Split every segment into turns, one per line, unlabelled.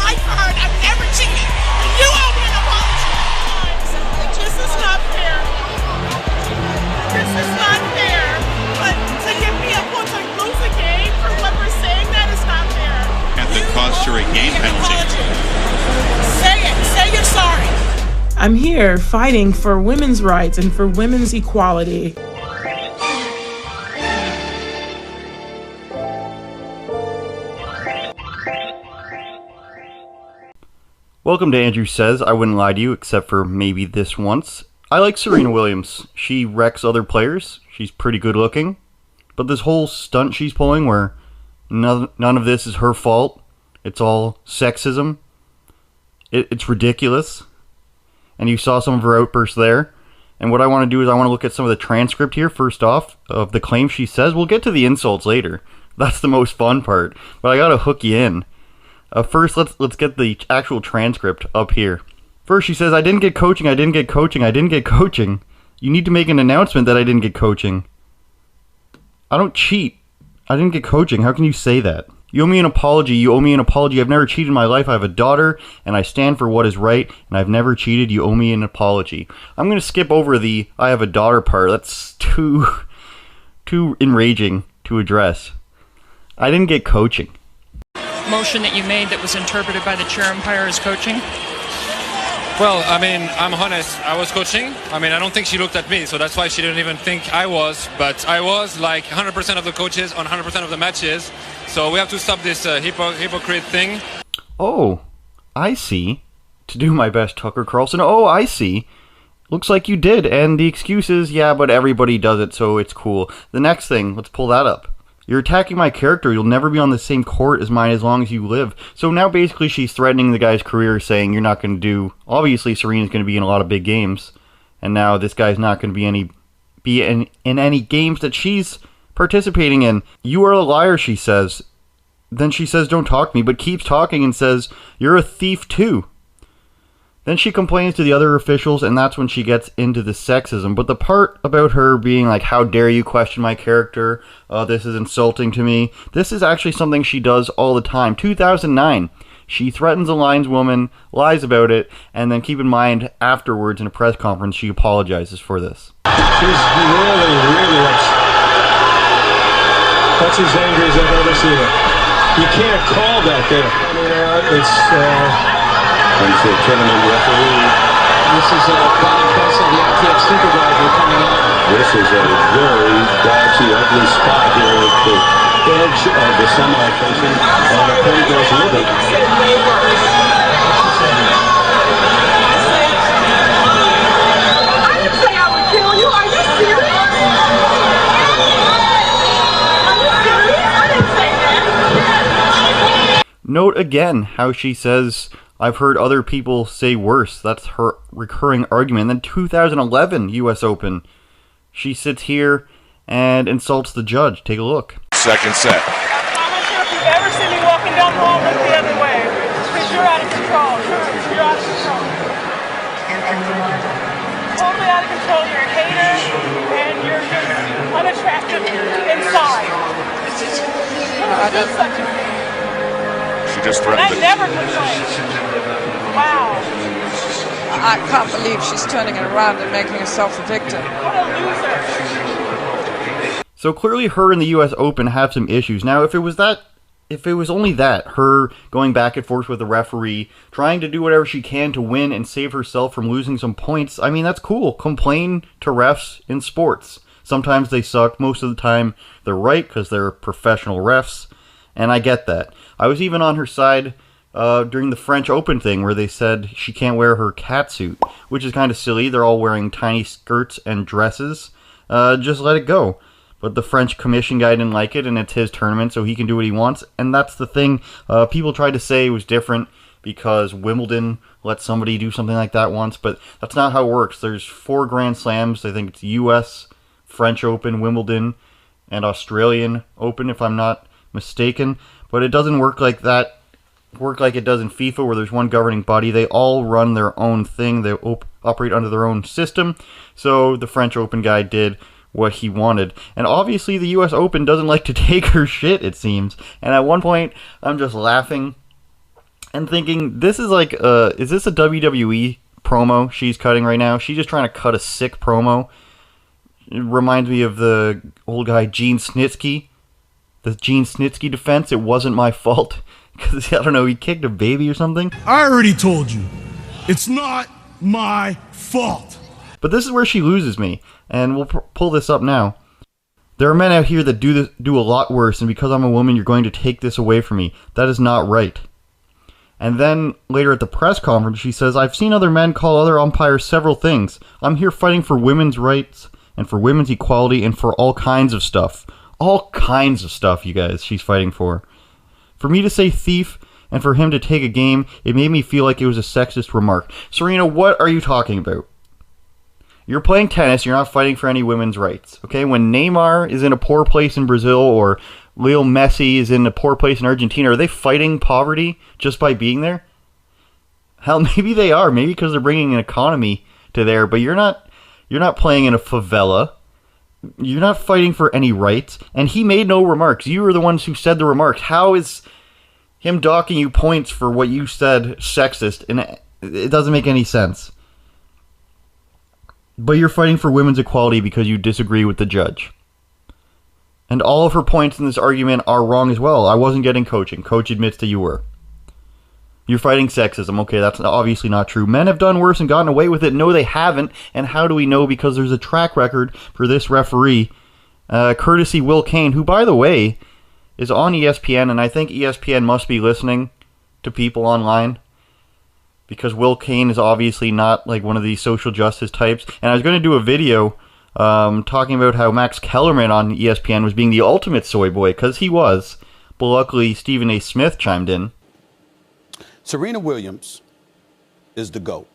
tried hard. I've never cheated. You owe me an apology. This is not fair. This is not fair. But to give me a point to lose a game for what we're saying, that is not fair.
At the cost her a game penalty.
Say it. Say you're sorry.
I'm here fighting for women's rights and for women's equality.
Welcome to Andrew Says. I wouldn't lie to you, except for maybe this once. I like Serena Williams. She wrecks other players. She's pretty good looking. But this whole stunt she's pulling where none of this is her fault, it's all sexism, it's ridiculous. And you saw some of her outbursts there. And what I want to do is I want to look at some of the transcript here, first off, of the claims she says. We'll get to the insults later. That's the most fun part. But I gotta hook you in. First, let's get the actual transcript up here. First, she says, I didn't get coaching. You need to make an announcement that I didn't get coaching. I don't cheat. I didn't get coaching. How can you say that? You owe me an apology. I've never cheated in my life. I have a daughter, and I stand for what is right, and I've never cheated. You owe me an apology. I'm going to skip over the I have a daughter part. That's too enraging to address. I didn't get coaching.
Motion that you made that was interpreted by the chair umpire as coaching?
Well, I mean, I'm honest. I was coaching. I mean, I don't think she looked at me, so that's why she didn't even think I was. But I was like 100% of the coaches on 100% of the matches. So we have to stop this hypocrite thing.
Oh, I see. To do my best, Tucker Carlson. Oh, I see. Looks like you did. And the excuse is, yeah, but everybody does it, so it's cool. The next thing, let's pull that up. You're attacking my character. You'll never be on the same court as mine as long as you live. So now basically she's threatening the guy's career, saying you're not going to do... Obviously Serena's going to be in a lot of big games. And now this guy's not going to be in any games that she's participating in. You are a liar, she says. Then she says, don't talk to me, but keeps talking and says, you're a thief too. Then she complains to the other officials, and that's when she gets into the sexism. But the part about her being like, how dare you question my character, this is insulting to me, this is actually something she does all the time. 2009, she threatens a lineswoman, lies about it, and then keep in mind, afterwards in a press conference, she apologizes for this.
He's really upset. That's as angry as I've ever seen it. You can't call that there. I mean, it's...
He's the tournament referee.
This is Brian Kessel, the ITF supervisor, coming up.
This is a very dodgy, ugly spot here at the edge of the semi-clinching, and the play goes with it.
I didn't say I would kill you. Are you serious? Are you serious? I didn't say that.
Note again how she says... I've heard other people say worse. That's her recurring argument. Then 2011 U.S. Open. She sits here and insults the judge. Take a look.
Second set.
I'm not sure if you've ever seen me walking down the hall look the other way. Because you're out of control. You're out of control. Totally out of control. You're a hater. And you're unattractive inside. You're such a...
She just threatened
I never complained. Wow.
I can't believe she's turning it around and making herself a victim.
What a loser.
So clearly her and the US Open have some issues. Now if it was only that, her going back and forth with the referee, trying to do whatever she can to win and save herself from losing some points, I mean, that's cool. Complain to refs in sports. Sometimes they suck. Most of the time they're right because they're professional refs. And I get that. I was even on her side during the French Open thing where they said she can't wear her catsuit, which is kind of silly. They're all wearing tiny skirts and dresses. Just let it go. But the French commission guy didn't like it, and it's his tournament, so he can do what he wants. And that's the thing. People tried to say it was different because Wimbledon let somebody do something like that once, but that's not how it works. There's 4 Grand Slams. I think it's US, French Open, Wimbledon, and Australian Open, if I'm not mistaken. But it doesn't work like that. Work like it does in FIFA, where there's one governing body. They all run their own thing. They operate under their own system. So the French Open guy did what he wanted. And obviously the US Open doesn't like to take her shit, it seems. And at one point, I'm just laughing and thinking, this is like, is this a WWE promo she's cutting right now? She's just trying to cut a sick promo. It reminds me of the old guy Gene Snitsky. The Gene Snitsky defense, it wasn't my fault. Because, I don't know, he kicked a baby or something.
I already told you, it's not my fault.
But this is where she loses me, and we'll pull this up now. There are men out here that do a lot worse, and because I'm a woman, you're going to take this away from me. That is not right. And then, later at the press conference, she says, I've seen other men call other umpires several things. I'm here fighting for women's rights, and for women's equality, and for all kinds of stuff. All kinds of stuff, you guys, she's fighting for. For me to say thief, and for him to take a game, it made me feel like it was a sexist remark. Serena, what are you talking about? You're playing tennis, you're not fighting for any women's rights, okay? When Neymar is in a poor place in Brazil, or Leo Messi is in a poor place in Argentina, are they fighting poverty just by being there? Hell, maybe they are. Maybe because they're bringing an economy to there, but you're not playing in a favela. You're not fighting for any rights, and he made no remarks. You were the ones who said the remarks. How is him docking you points for what you said sexist? And it doesn't make any sense. But you're fighting for women's equality because you disagree with the judge. And all of her points in this argument are wrong as well. I wasn't getting coaching. Coach admits that you were. You're fighting sexism. Okay, that's obviously not true. Men have done worse and gotten away with it. No, they haven't. And how do we know? Because there's a track record for this referee, courtesy Will Kane, who, by the way, is on ESPN. And I think ESPN must be listening to people online. Because Will Kane is obviously not like one of these social justice types. And I was going to do a video talking about how Max Kellerman on ESPN was being the ultimate soy boy. Because he was. But luckily, Stephen A. Smith chimed in.
Serena Williams is the GOAT.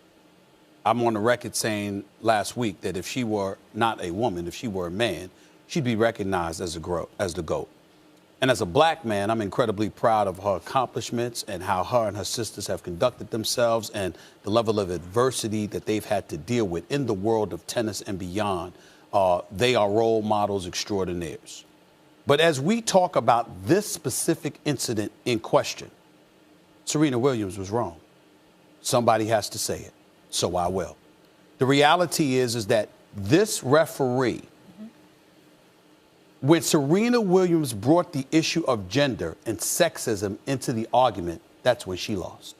I'm on the record saying last week that if she were not a woman, if she were a man, she'd be recognized as the GOAT. And as a black man, I'm incredibly proud of her accomplishments and how her and her sisters have conducted themselves and the level of adversity that they've had to deal with in the world of tennis and beyond. They are role models extraordinaires. But as we talk about this specific incident in question, Serena Williams was wrong. Somebody has to say it, so I will. The reality is that this referee, when Serena Williams brought the issue of gender and sexism into the argument, that's when she lost.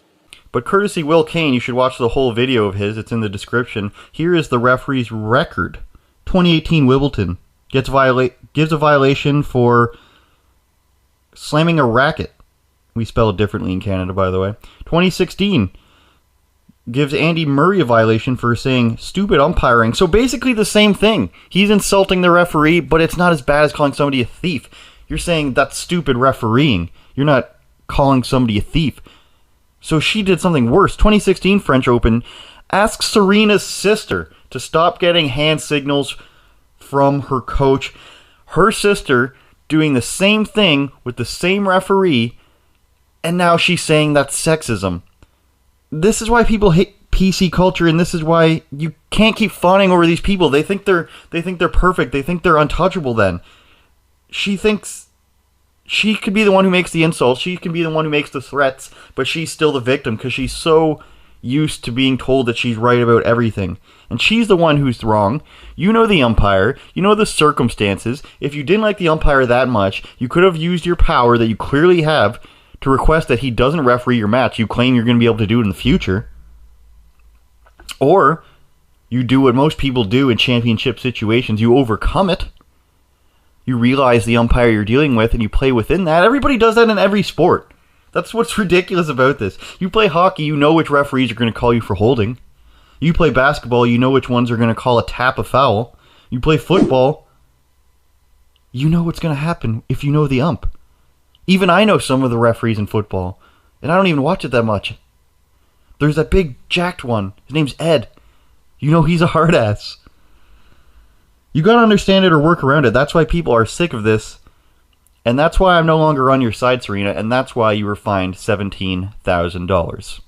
But courtesy Will Kane, you should watch the whole video of his. It's in the description. Here is the referee's record. 2018 Wimbledon gives a violation for slamming a racket. We spell it differently in Canada, by the way. 2016 gives Andy Murray a violation for saying stupid umpiring. So basically the same thing. He's insulting the referee, but it's not as bad as calling somebody a thief. You're saying that's stupid refereeing. You're not calling somebody a thief. So she did something worse. 2016 French Open asks Serena's sister to stop getting hand signals from her coach. Her sister doing the same thing with the same referee. And now she's saying that's sexism. This is why people hate PC culture, and this is why you can't keep fawning over these people. They think they're perfect. They think they're untouchable then. She thinks she could be the one who makes the insults. She can be the one who makes the threats, but she's still the victim because she's so used to being told that she's right about everything. And she's the one who's wrong. You know the umpire. You know the circumstances. If you didn't like the umpire that much, you could have used your power that you clearly have to request that he doesn't referee your match. You claim you're going to be able to do it in the future. Or you do what most people do in championship situations. You overcome it. You realize the umpire you're dealing with and you play within that. Everybody does that in every sport. That's what's ridiculous about this. You play hockey, you know which referees are going to call you for holding. You play basketball, you know which ones are going to call a tap a foul. You play football, you know what's going to happen if you know the ump. Even I know some of the referees in football, and I don't even watch it that much. There's that big jacked one. His name's Ed. You know he's a hard ass. You gotta understand it or work around it. That's why people are sick of this. And that's why I'm no longer on your side, Serena, and that's why you were fined $17,000.